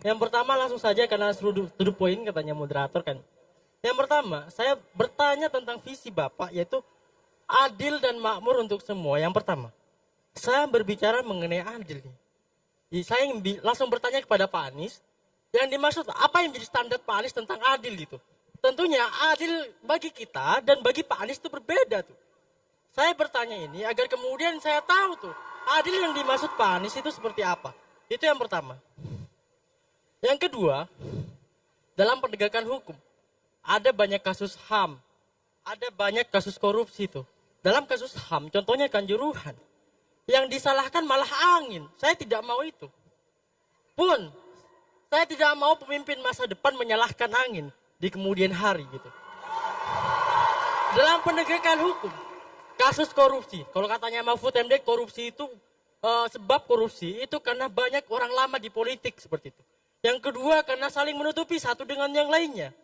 Yang pertama langsung saja karena to the point katanya moderator kan. Yang pertama, saya bertanya tentang visi Bapak yaitu adil dan makmur untuk semua. Yang pertama, saya berbicara mengenai adil nih. Saya ingin langsung bertanya kepada Pak Anies, yang dimaksud apa yang menjadi standar Pak Anies tentang adil gitu. Tentunya adil bagi kita dan bagi Pak Anies itu berbeda tuh. Saya bertanya ini agar kemudian saya tahu tuh, adil yang dimaksud Pak Anies itu seperti apa. Itu yang pertama. Yang kedua, dalam penegakan hukum, ada banyak kasus HAM, ada banyak kasus korupsi tuh. Dalam kasus HAM, contohnya Kanjuruhan, yang disalahkan malah angin. Saya tidak mau itu. Pun, saya tidak mau pemimpin masa depan menyalahkan angin di kemudian hari gitu. Dalam penegakan hukum, kasus korupsi, kalau katanya Mahfud MD korupsi itu sebab korupsi itu karena banyak orang lama di politik seperti itu. Yang kedua karena saling menutupi satu dengan yang lainnya.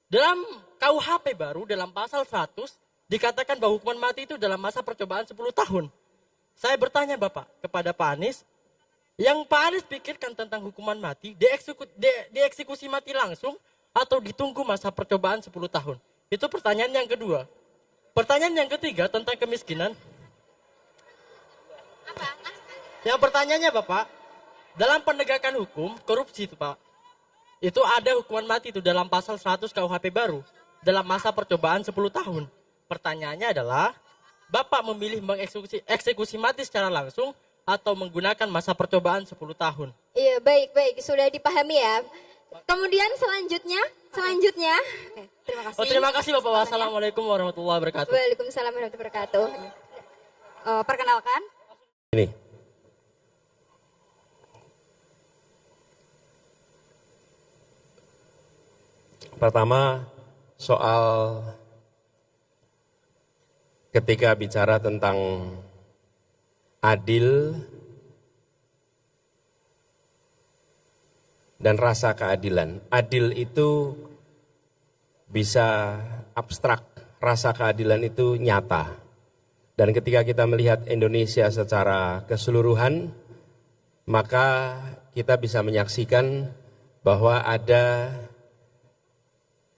Dalam KUHP baru dalam pasal 100 dikatakan bahwa hukuman mati itu dalam masa percobaan 10 tahun. Saya bertanya Bapak kepada Pak Anies, yang Pak Anies pikirkan tentang hukuman mati, dieksekusi mati langsung atau ditunggu masa percobaan 10 tahun? Itu pertanyaan yang kedua. Pertanyaan yang ketiga tentang kemiskinan. Yang pertanyaannya Bapak, dalam penegakan hukum, korupsi itu Pak, itu ada hukuman mati itu dalam pasal 100 KUHP baru, dalam masa percobaan 10 tahun. Pertanyaannya adalah, Bapak memilih mengeksekusi mati secara langsung atau menggunakan masa percobaan 10 tahun? Iya, baik, sudah dipahami ya. Kemudian selanjutnya. Oke, terima kasih. Terima kasih Bapak. Wassalamualaikum warahmatullahi wabarakatuh. Waalaikumsalam warahmatullahi wabarakatuh. Perkenalkan. Ini. Pertama, soal ketika bicara tentang adil dan rasa keadilan. Adil itu bisa abstrak, rasa keadilan itu nyata. Dan ketika kita melihat Indonesia secara keseluruhan, maka kita bisa menyaksikan bahwa ada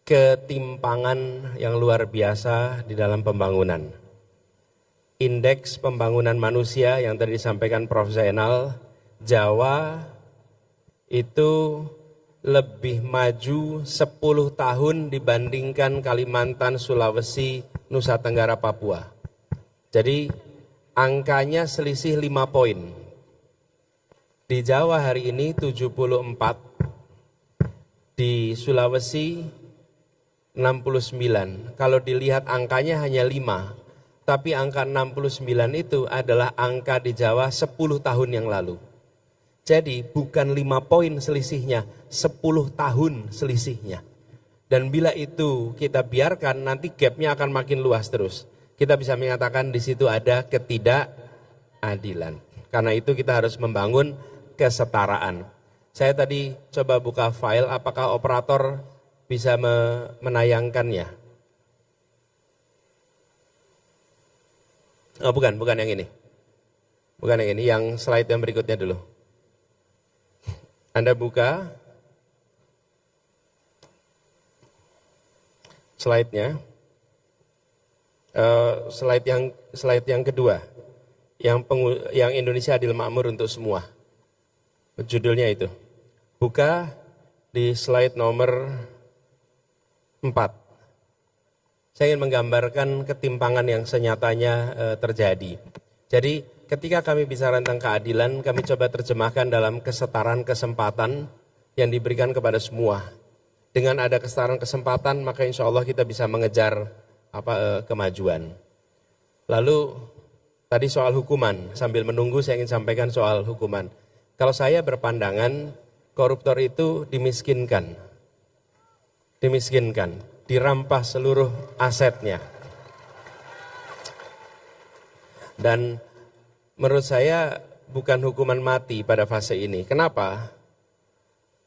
ketimpangan yang luar biasa di dalam pembangunan. Indeks pembangunan manusia yang tadi disampaikan Prof. Zainal, Jawa itu lebih maju 10 tahun dibandingkan Kalimantan, Sulawesi, Nusa Tenggara, Papua. Jadi angkanya selisih 5 poin. Di Jawa hari ini 74, di Sulawesi 69. Kalau dilihat angkanya hanya 5, tapi angka 69 itu adalah angka di Jawa 10 tahun yang lalu. Jadi bukan 5 poin selisihnya, 10 tahun selisihnya. Dan bila itu kita biarkan, nanti gapnya akan makin luas terus. Kita bisa mengatakan di situ ada ketidakadilan. Karena itu kita harus membangun kesetaraan. Saya tadi coba buka file, apakah operator bisa menayangkannya? Oh, bukan yang ini. Bukan yang ini, yang slide yang berikutnya dulu. Anda buka slide-nya. Slide yang kedua. Yang Indonesia Adil Makmur untuk semua. Judulnya itu. Buka di slide nomor 4. Saya ingin menggambarkan ketimpangan yang senyatanya terjadi. Jadi ketika kami bicara tentang keadilan, kami coba terjemahkan dalam kesetaraan kesempatan yang diberikan kepada semua. Dengan ada kesetaraan kesempatan, maka insya Allah kita bisa mengejar kemajuan. Lalu tadi soal hukuman, sambil menunggu saya ingin sampaikan soal hukuman. Kalau saya berpandangan, koruptor itu dimiskinkan, dirampas seluruh asetnya. Dan menurut saya bukan hukuman mati pada fase ini. Kenapa?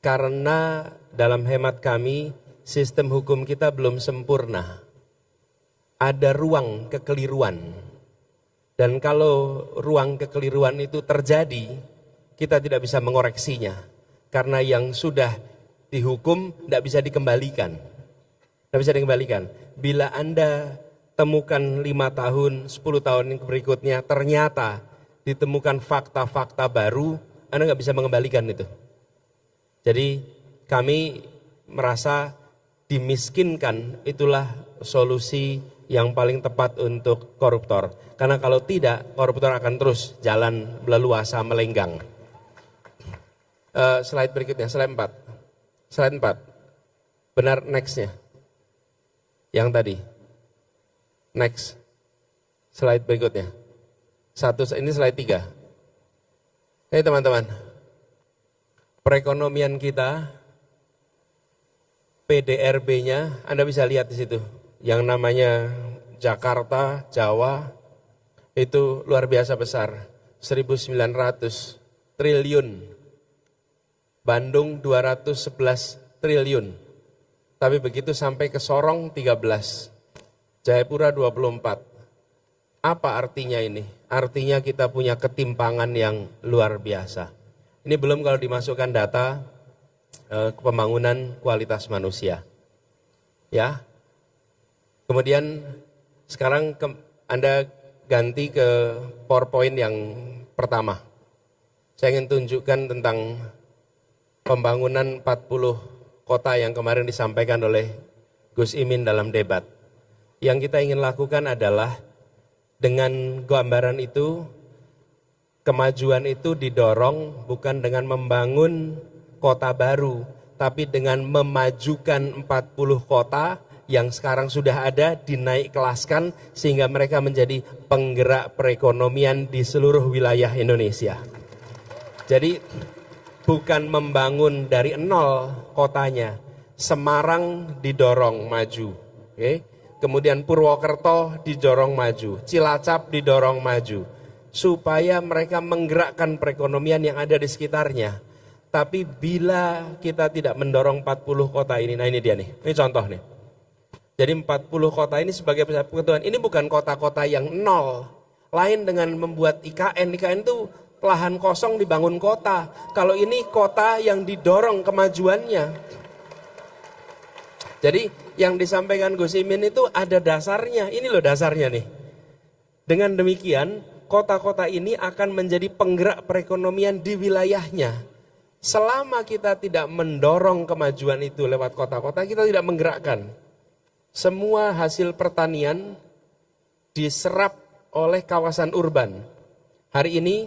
Karena dalam hemat kami, sistem hukum kita belum sempurna. Ada ruang kekeliruan. Dan kalau ruang kekeliruan itu terjadi, kita tidak bisa mengoreksinya. Karena yang sudah dihukum tidak bisa dikembalikan. Tidak bisa dikembalikan. Bila Anda temukan 5 tahun, 10 tahun yang berikutnya, ternyata ditemukan fakta-fakta baru, Anda nggak bisa mengembalikan itu. Jadi kami merasa dimiskinkan itulah solusi yang paling tepat untuk koruptor. Karena kalau tidak, koruptor akan terus jalan leluasa melenggang. Slide berikutnya, slide 4. Slide 4. Benar, nextnya. Yang tadi. Next. Slide berikutnya. Ini slide 3. Teman-teman. Perekonomian kita, PDRB-nya, Anda bisa lihat di situ. Yang namanya Jakarta, Jawa, itu luar biasa besar. 1.900 triliun. Bandung 211 triliun. Tapi begitu sampai ke Sorong 13. Jayapura 24. Apa artinya ini? Artinya kita punya ketimpangan yang luar biasa. Ini belum kalau dimasukkan data pembangunan kualitas manusia. Ya. Kemudian sekarang Anda ganti ke PowerPoint yang pertama. Saya ingin tunjukkan tentang pembangunan 40 kota yang kemarin disampaikan oleh Gus Imin dalam debat. Yang kita ingin lakukan adalah dengan gambaran itu, kemajuan itu didorong bukan dengan membangun kota baru, tapi dengan memajukan 40 kota yang sekarang sudah ada, dinaik kelaskan sehingga mereka menjadi penggerak perekonomian di seluruh wilayah Indonesia. Jadi bukan membangun dari nol kotanya. Semarang didorong maju. Okay? Kemudian Purwokerto didorong maju. Cilacap didorong maju. Supaya mereka menggerakkan perekonomian yang ada di sekitarnya. Tapi bila kita tidak mendorong 40 kota ini, nah ini dia nih, ini contoh nih. Jadi 40 kota ini sebagai pusat pengetahuan, ini bukan kota-kota yang nol. Lain dengan membuat IKN itu lahan kosong dibangun kota. Kalau ini kota yang didorong kemajuannya. Jadi yang disampaikan Gus Imin itu ada dasarnya. Ini loh dasarnya nih. Dengan demikian kota-kota ini akan menjadi penggerak perekonomian di wilayahnya. Selama kita tidak mendorong kemajuan itu lewat kota-kota, kita tidak menggerakkan. Semua hasil pertanian diserap oleh kawasan urban. Hari ini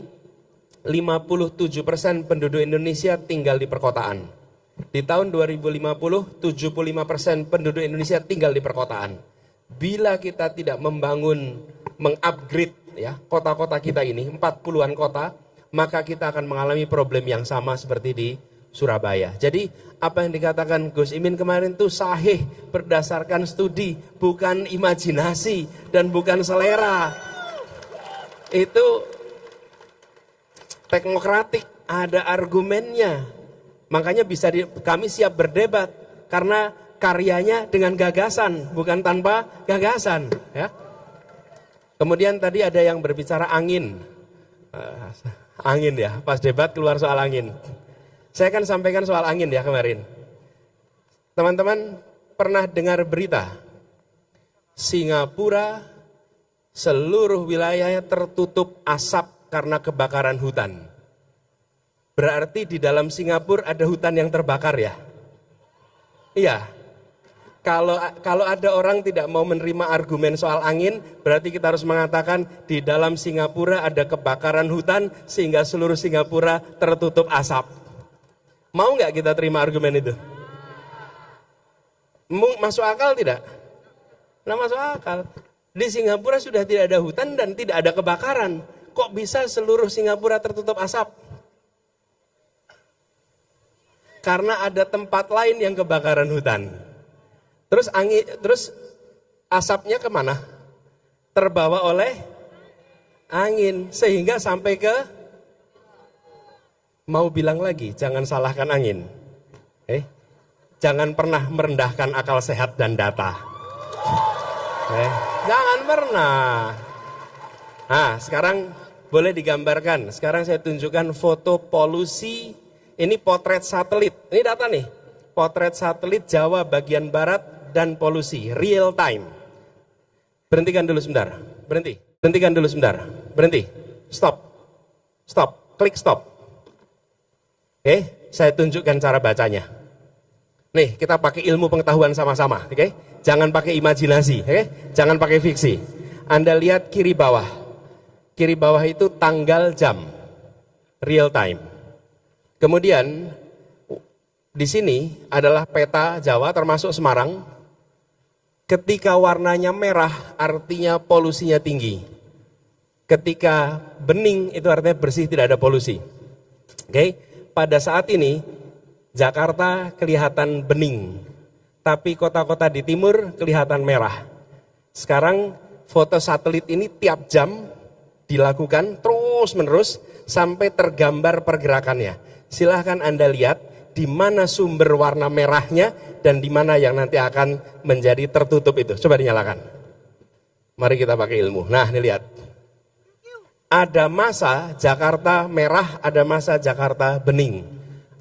57% penduduk Indonesia tinggal di perkotaan. Di tahun 2050, 75% penduduk Indonesia tinggal di perkotaan. Bila kita tidak membangun, mengupgrade ya kota-kota kita ini, 40-an kota, maka kita akan mengalami problem yang sama seperti di Surabaya. Jadi apa yang dikatakan Gus Imin kemarin itu sahih berdasarkan studi, bukan imajinasi dan bukan selera. Itu teknokratik, ada argumennya. Makanya kami siap berdebat karena karyanya dengan gagasan, bukan tanpa gagasan. Ya. Kemudian tadi ada yang berbicara angin. Angin ya, pas debat keluar soal angin. Saya akan sampaikan soal angin ya kemarin. Teman-teman pernah dengar berita Singapura seluruh wilayahnya tertutup asap karena kebakaran hutan. Berarti di dalam Singapura ada hutan yang terbakar ya? Iya. Kalau ada orang tidak mau menerima argumen soal angin, berarti kita harus mengatakan di dalam Singapura ada kebakaran hutan sehingga seluruh Singapura tertutup asap. Mau nggak kita terima argumen itu? Masuk akal tidak? Nah masuk akal. Di Singapura sudah tidak ada hutan dan tidak ada kebakaran. Kok bisa seluruh Singapura tertutup asap? Karena ada tempat lain yang kebakaran hutan. Terus asapnya kemana? Terbawa oleh angin sehingga sampai ke, mau bilang lagi, jangan salahkan angin. Jangan pernah merendahkan akal sehat dan data. Jangan pernah. Nah, sekarang boleh digambarkan. Sekarang saya tunjukkan foto polusi Ini potret satelit. Ini data nih. Potret satelit Jawa bagian barat dan polusi real time. Berhentikan dulu sebentar. Berhenti. Hentikan dulu sebentar. Berhenti. Stop. Stop. Klik stop. Oke, saya tunjukkan cara bacanya. Nih, kita pakai ilmu pengetahuan sama-sama, oke? Jangan pakai imajinasi, oke? Jangan pakai fiksi. Anda lihat kiri bawah. Kiri bawah itu tanggal jam. Real time. Kemudian di sini adalah peta Jawa termasuk Semarang. Ketika warnanya merah artinya polusinya tinggi. Ketika bening itu artinya bersih, tidak ada polusi. Oke? Pada saat ini Jakarta kelihatan bening, tapi kota-kota di timur kelihatan merah. Sekarang foto satelit ini tiap jam dilakukan terus-menerus sampai tergambar pergerakannya. Silahkan Anda lihat di mana sumber warna merahnya dan di mana yang nanti akan menjadi tertutup itu. Coba dinyalakan. Mari kita pakai ilmu. Nah, ini lihat. Ada masa Jakarta merah, ada masa Jakarta bening.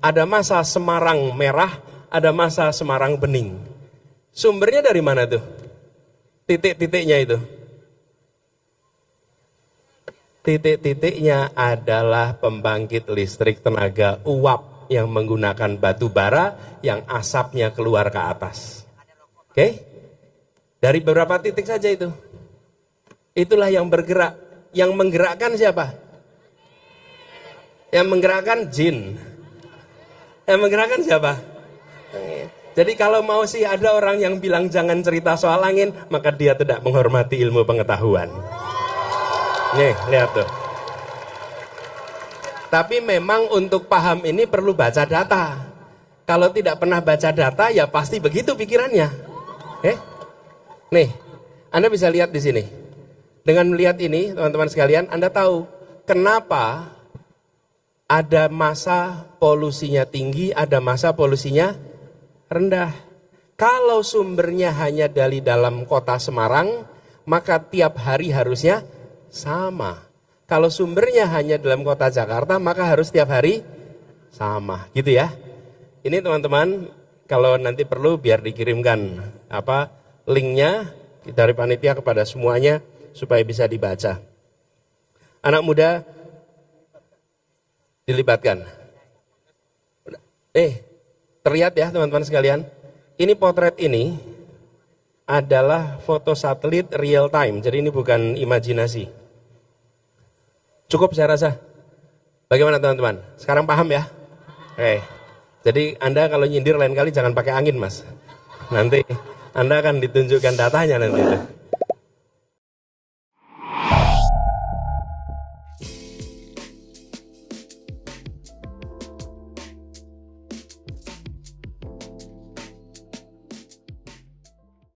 Ada masa Semarang merah, ada masa Semarang bening. Sumbernya dari mana tuh? Titik-titiknya itu. Titik-titiknya adalah pembangkit listrik tenaga uap yang menggunakan batu bara yang asapnya keluar ke atas. Oke? Dari beberapa titik saja itu. Itulah yang bergerak. Yang menggerakkan siapa? Yang menggerakkan jin. Yang menggerakkan siapa? Jadi kalau mau sih ada orang yang bilang jangan cerita soal angin, maka dia tidak menghormati ilmu pengetahuan. Nih, lihat tuh. Tapi memang untuk paham ini perlu baca data. Kalau tidak pernah baca data, ya pasti begitu pikirannya. Nih, Anda bisa lihat di sini. Dengan melihat ini, teman-teman sekalian, Anda tahu kenapa ada masa polusinya tinggi, ada masa polusinya rendah. Kalau sumbernya hanya dari dalam kota Semarang, maka tiap hari harusnya sama. Kalau sumbernya hanya dalam kota Jakarta, maka harus tiap hari sama, gitu ya. Ini teman-teman, kalau nanti perlu biar dikirimkan linknya dari panitia kepada semuanya supaya bisa dibaca. Anak muda dilibatkan. Terlihat ya teman-teman sekalian, ini potret ini adalah foto satelit real time, jadi ini bukan imajinasi. Cukup saya rasa. Bagaimana teman-teman? Sekarang paham ya? Oke. Jadi Anda kalau nyindir lain kali jangan pakai angin mas. Nanti Anda akan ditunjukkan datanya nanti itu.